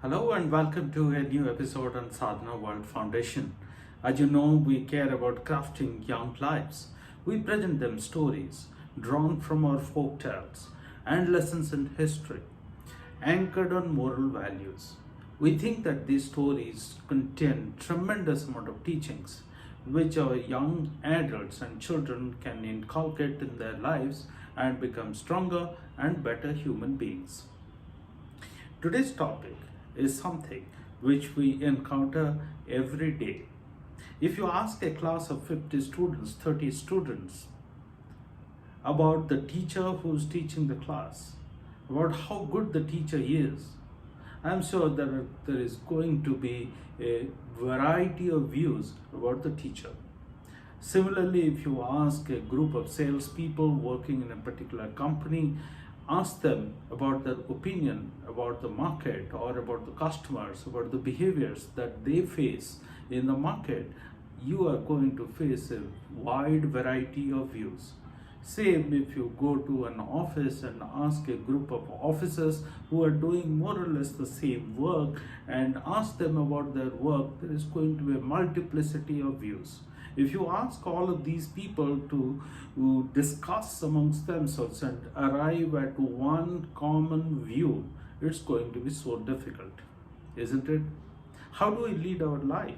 Hello and welcome to a new episode on Sadhana World Foundation. As you know, we care about crafting young lives. We present them stories drawn from our folk tales and lessons in history, anchored on moral values. We think that these stories contain tremendous amount of teachings which our young adults and children can inculcate in their lives and become stronger and better human beings. Today's topic is something which we encounter every day. If you ask a class of 50 students, 30 students about the teacher who's teaching the class, about how good the teacher is, I'm sure that there is going to be a variety of views about the teacher. Similarly, if you ask a group of salespeople working in a particular company, ask them about their opinion about the market or about the customers, about the behaviors that they face in the market, you are going to face a wide variety of views. Same if you go to an office and ask a group of officers who are doing more or less the same work and ask them about their work, there is going to be a multiplicity of views. If you ask all of these people to discuss amongst themselves and arrive at one common view, it's going to be so difficult, isn't it? How do we lead our life?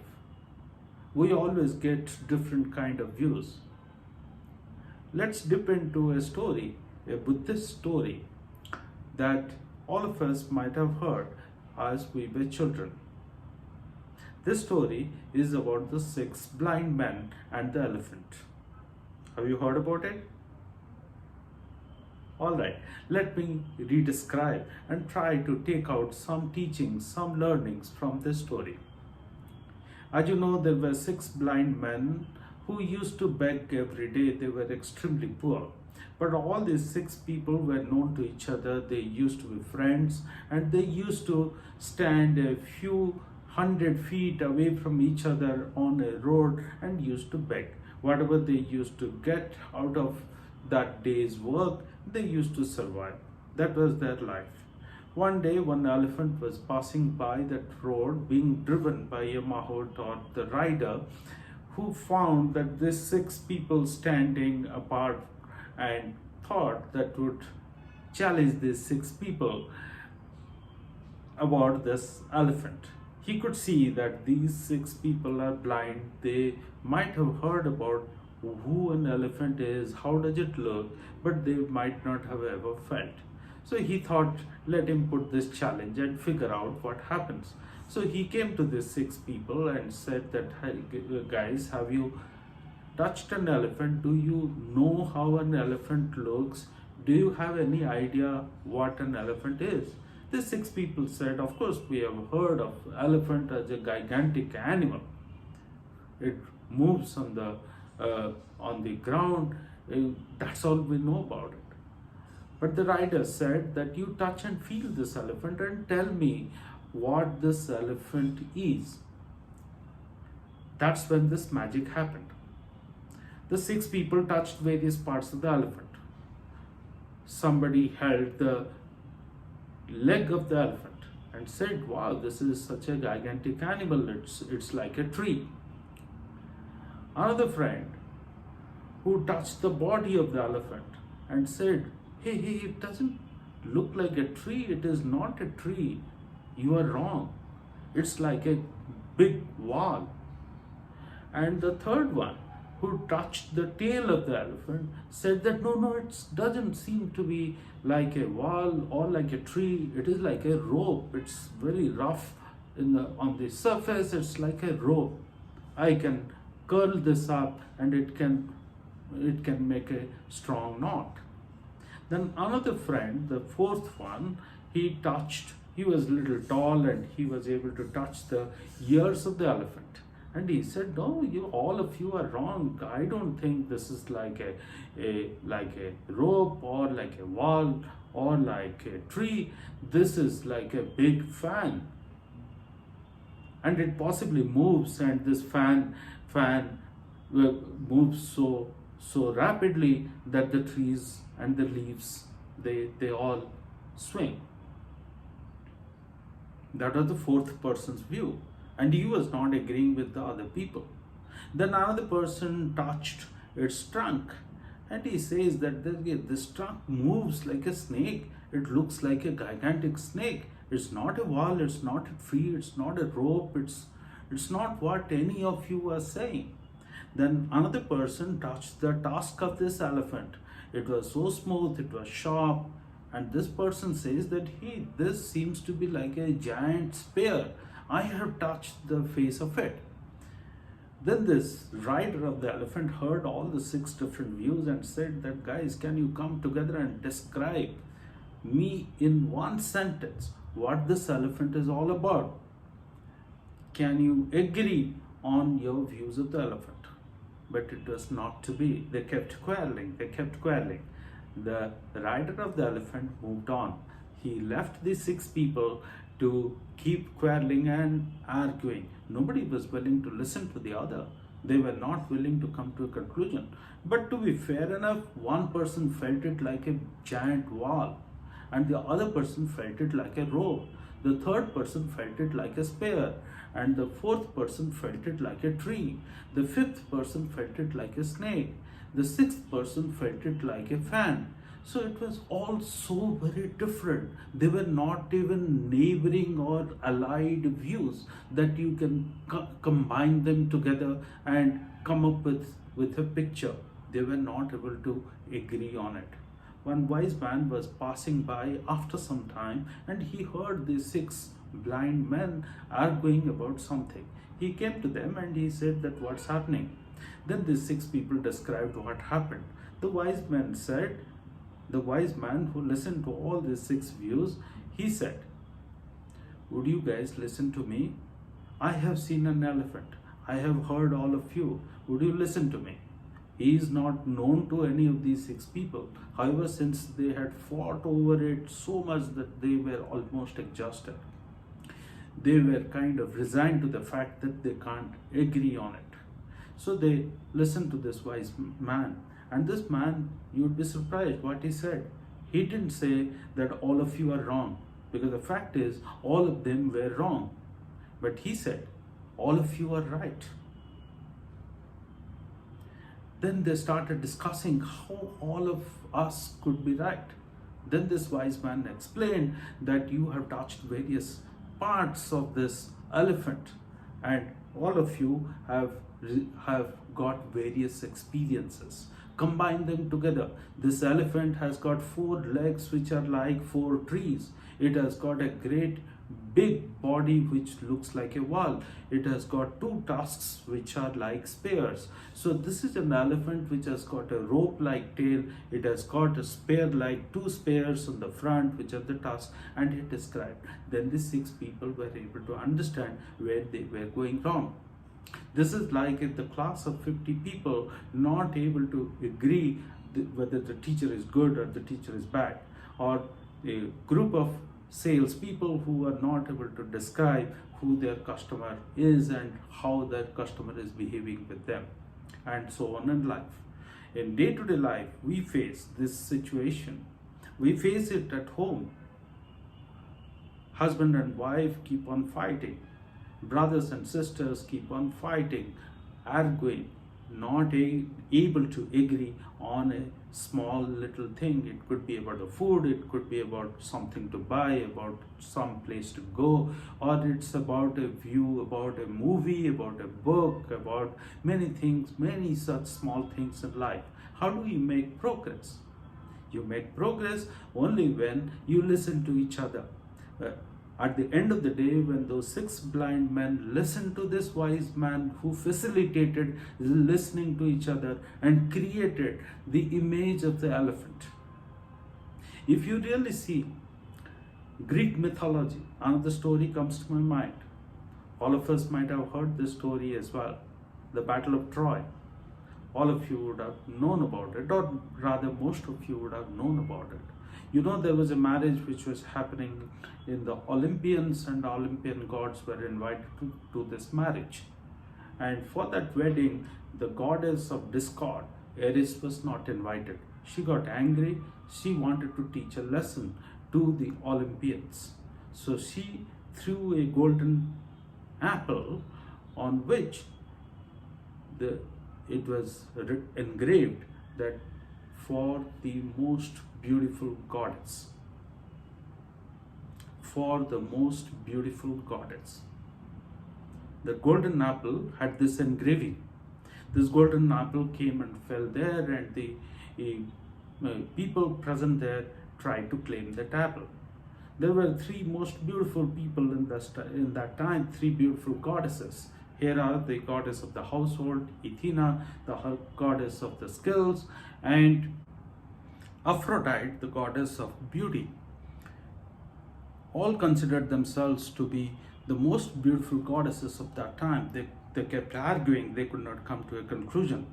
We always get different kind of views. Let's dip into a story, a Buddhist story that all of us might have heard as we were children. This story is about the 6 blind men and the elephant. Have you heard about it? Alright, let me re-describe and try to take out some teachings, some learnings from this story. As you know, there were 6 blind men who used to beg every day. They were extremely poor. But all these 6 people were known to each other. They used to be friends and they used to stand a few 100 feet away from each other on a road and used to beg. Whatever they used to get out of that day's work, they used to survive. That was their life. One day, one elephant was passing by that road, being driven by a mahout or the rider, who found that these 6 people standing apart and thought that would challenge these 6 people about this elephant. He could see that these 6 people are blind. They might have heard about who an elephant is, how does it look, but they might not have ever felt. So he thought, let him put this challenge and figure out what happens. So he came to these 6 people and said that, hey guys, have you touched an elephant? Do you know how an elephant looks? Do you have any idea what an elephant is? The 6 people said, of course, we have heard of elephant as a gigantic animal. It moves on the ground. That's all we know about it. But the rider said that you touch and feel this elephant and tell me what this elephant is. That's when this magic happened. The 6 people touched various parts of the elephant. Somebody held the leg of the elephant and said, wow, this is such a gigantic animal, it's like a tree. Another friend who touched the body of the elephant and said, hey, it doesn't look like a tree, it is not a tree, you are wrong, it's like a big wall. And the third one, who touched the tail of the elephant, said that no, it doesn't seem to be like a wall or like a tree. It is like a rope. It's very rough on the surface. It's like a rope. I can curl this up and it can make a strong knot. Then another friend, the fourth one, he was a little tall and he was able to touch the ears of the elephant. And he said, no, all of you are wrong. I don't think this is like a rope or like a wall or like a tree. This is like a big fan. And it possibly moves, and this fan moves so rapidly that the trees and the leaves, they all swing. That was the fourth person's view, and he was not agreeing with the other people. Then another person touched its trunk, and he says that this trunk moves like a snake. It looks like a gigantic snake. It's not a wall, it's not a tree, it's not a rope, it's not what any of you are saying. Then another person touched the tusk of this elephant. It was so smooth, it was sharp, and this person says that this seems to be like a giant spear. I have touched the face of it. Then this rider of the elephant heard all the six different views and said that, guys, can you come together and describe me in one sentence what this elephant is all about? Can you agree on your views of the elephant? But it was not to be. They kept quarreling. The rider of the elephant moved on. He left the six people to keep quarreling and arguing. Nobody was willing to listen to the other. They were not willing to come to a conclusion. But to be fair enough, one person felt it like a giant wall, and the other person felt it like a rope. The third person felt it like a spear, and the fourth person felt it like a tree. The fifth person felt it like a snake. The sixth person felt it like a fan. So it was all so very different. They were not even neighboring or allied views that you can combine them together and come up with a picture. They were not able to agree on it. One wise man was passing by after some time, and he heard these six blind men arguing about something. He came to them and he said that what's happening. Then these six people described what happened. The wise man who listened to all these six views, he said, would you guys listen to me? I have seen an elephant. I have heard all of you. Would you listen to me? He is not known to any of these six people. However, since they had fought over it so much that they were almost exhausted, they were kind of resigned to the fact that they can't agree on it. So they listened to this wise man. And this man, you'd be surprised what he said. He didn't say that all of you are wrong, because the fact is all of them were wrong. But he said, all of you are right. Then they started discussing how all of us could be right. Then this wise man explained that you have touched various parts of this elephant, and all of you have got various experiences. Combine them together. This elephant has got 4 legs which are like 4 trees. It has got a great big body which looks like a wall. It has got 2 tusks which are like spears. So this is an elephant which has got a rope-like tail. It has got a spear-like 2 spears on the front which are the tusks, and it described. Then the 6 people were able to understand where they were going wrong. This is like if the class of 50 people not able to agree whether the teacher is good or the teacher is bad, or a group of salespeople who are not able to describe who their customer is and how that customer is behaving with them, and so on in life. In day-to-day life, we face this situation. We face it at home. Husband and wife keep on fighting. Brothers and sisters keep on fighting, arguing, not able to agree on a small little thing. It could be about the food, it could be about something to buy, about some place to go, or it's about a view, about a movie, about a book, about many things, many such small things in life. How do you make progress? You make progress only when you listen to each other. At the end of the day, when those 6 blind men listened to this wise man who facilitated listening to each other and created the image of the elephant. If you really see Greek mythology, another story comes to my mind. All of us might have heard this story as well. The Battle of Troy. All of you would have known about it, or rather most of you would have known about it. You know, there was a marriage which was happening in the Olympians, and the Olympian gods were invited to this marriage. And for that wedding, the goddess of discord, Ares, was not invited. She got angry. She wanted to teach a lesson to the Olympians. So she threw a golden apple on which the it was engraved that for the most beautiful goddess, for the most beautiful goddess. The golden apple had this engraving. This golden apple came and fell there, and the people present there tried to claim that apple. There were three most beautiful people in that time, three beautiful goddesses. Hera, the goddess of the household, Athena, the goddess of the skills, and Aphrodite, the goddess of beauty. All considered themselves to be the most beautiful goddesses of that time. They kept arguing, they could not come to a conclusion.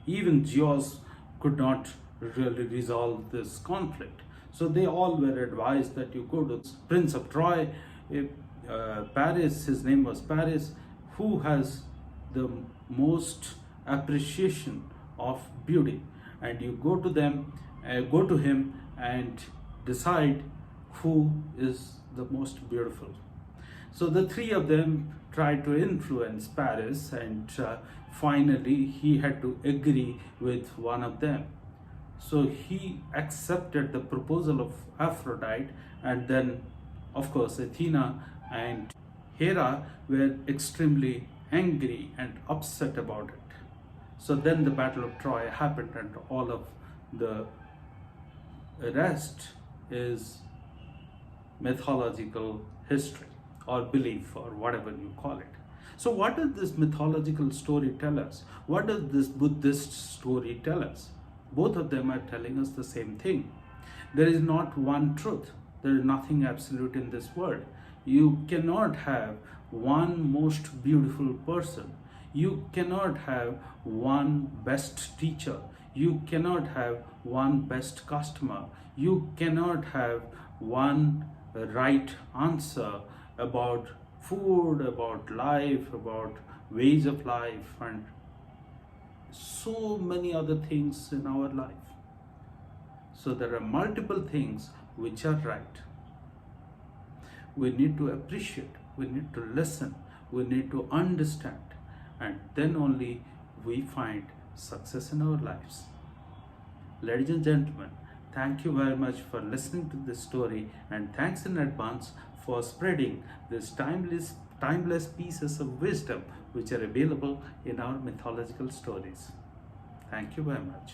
Even Zeus could not really resolve this conflict. So they all were advised that you go to Prince of Troy, Paris, his name was Paris, who has the most appreciation of beauty, and you go to him and decide who is the most beautiful. So the three of them tried to influence Paris, and finally he had to agree with one of them. So he accepted the proposal of Aphrodite, and then of course Athena and Hera were extremely angry and upset about it. So then the Battle of Troy happened, and all of the rest is mythological history or belief or whatever you call it. So what does this mythological story tell us? What does this Buddhist story tell us? Both of them are telling us the same thing. There is not one truth. There is nothing absolute in this world. You cannot have one most beautiful person. You cannot have one best teacher. You cannot have one best customer. You cannot have one right answer about food, about life, about ways of life, and so many other things in our life. So there are multiple things which are right. We need to appreciate, we need to listen, we need to understand, and then only we find success in our lives. Ladies and gentlemen, thank you very much for listening to this story, and thanks in advance for spreading these timeless pieces of wisdom which are available in our mythological stories. Thank you very much.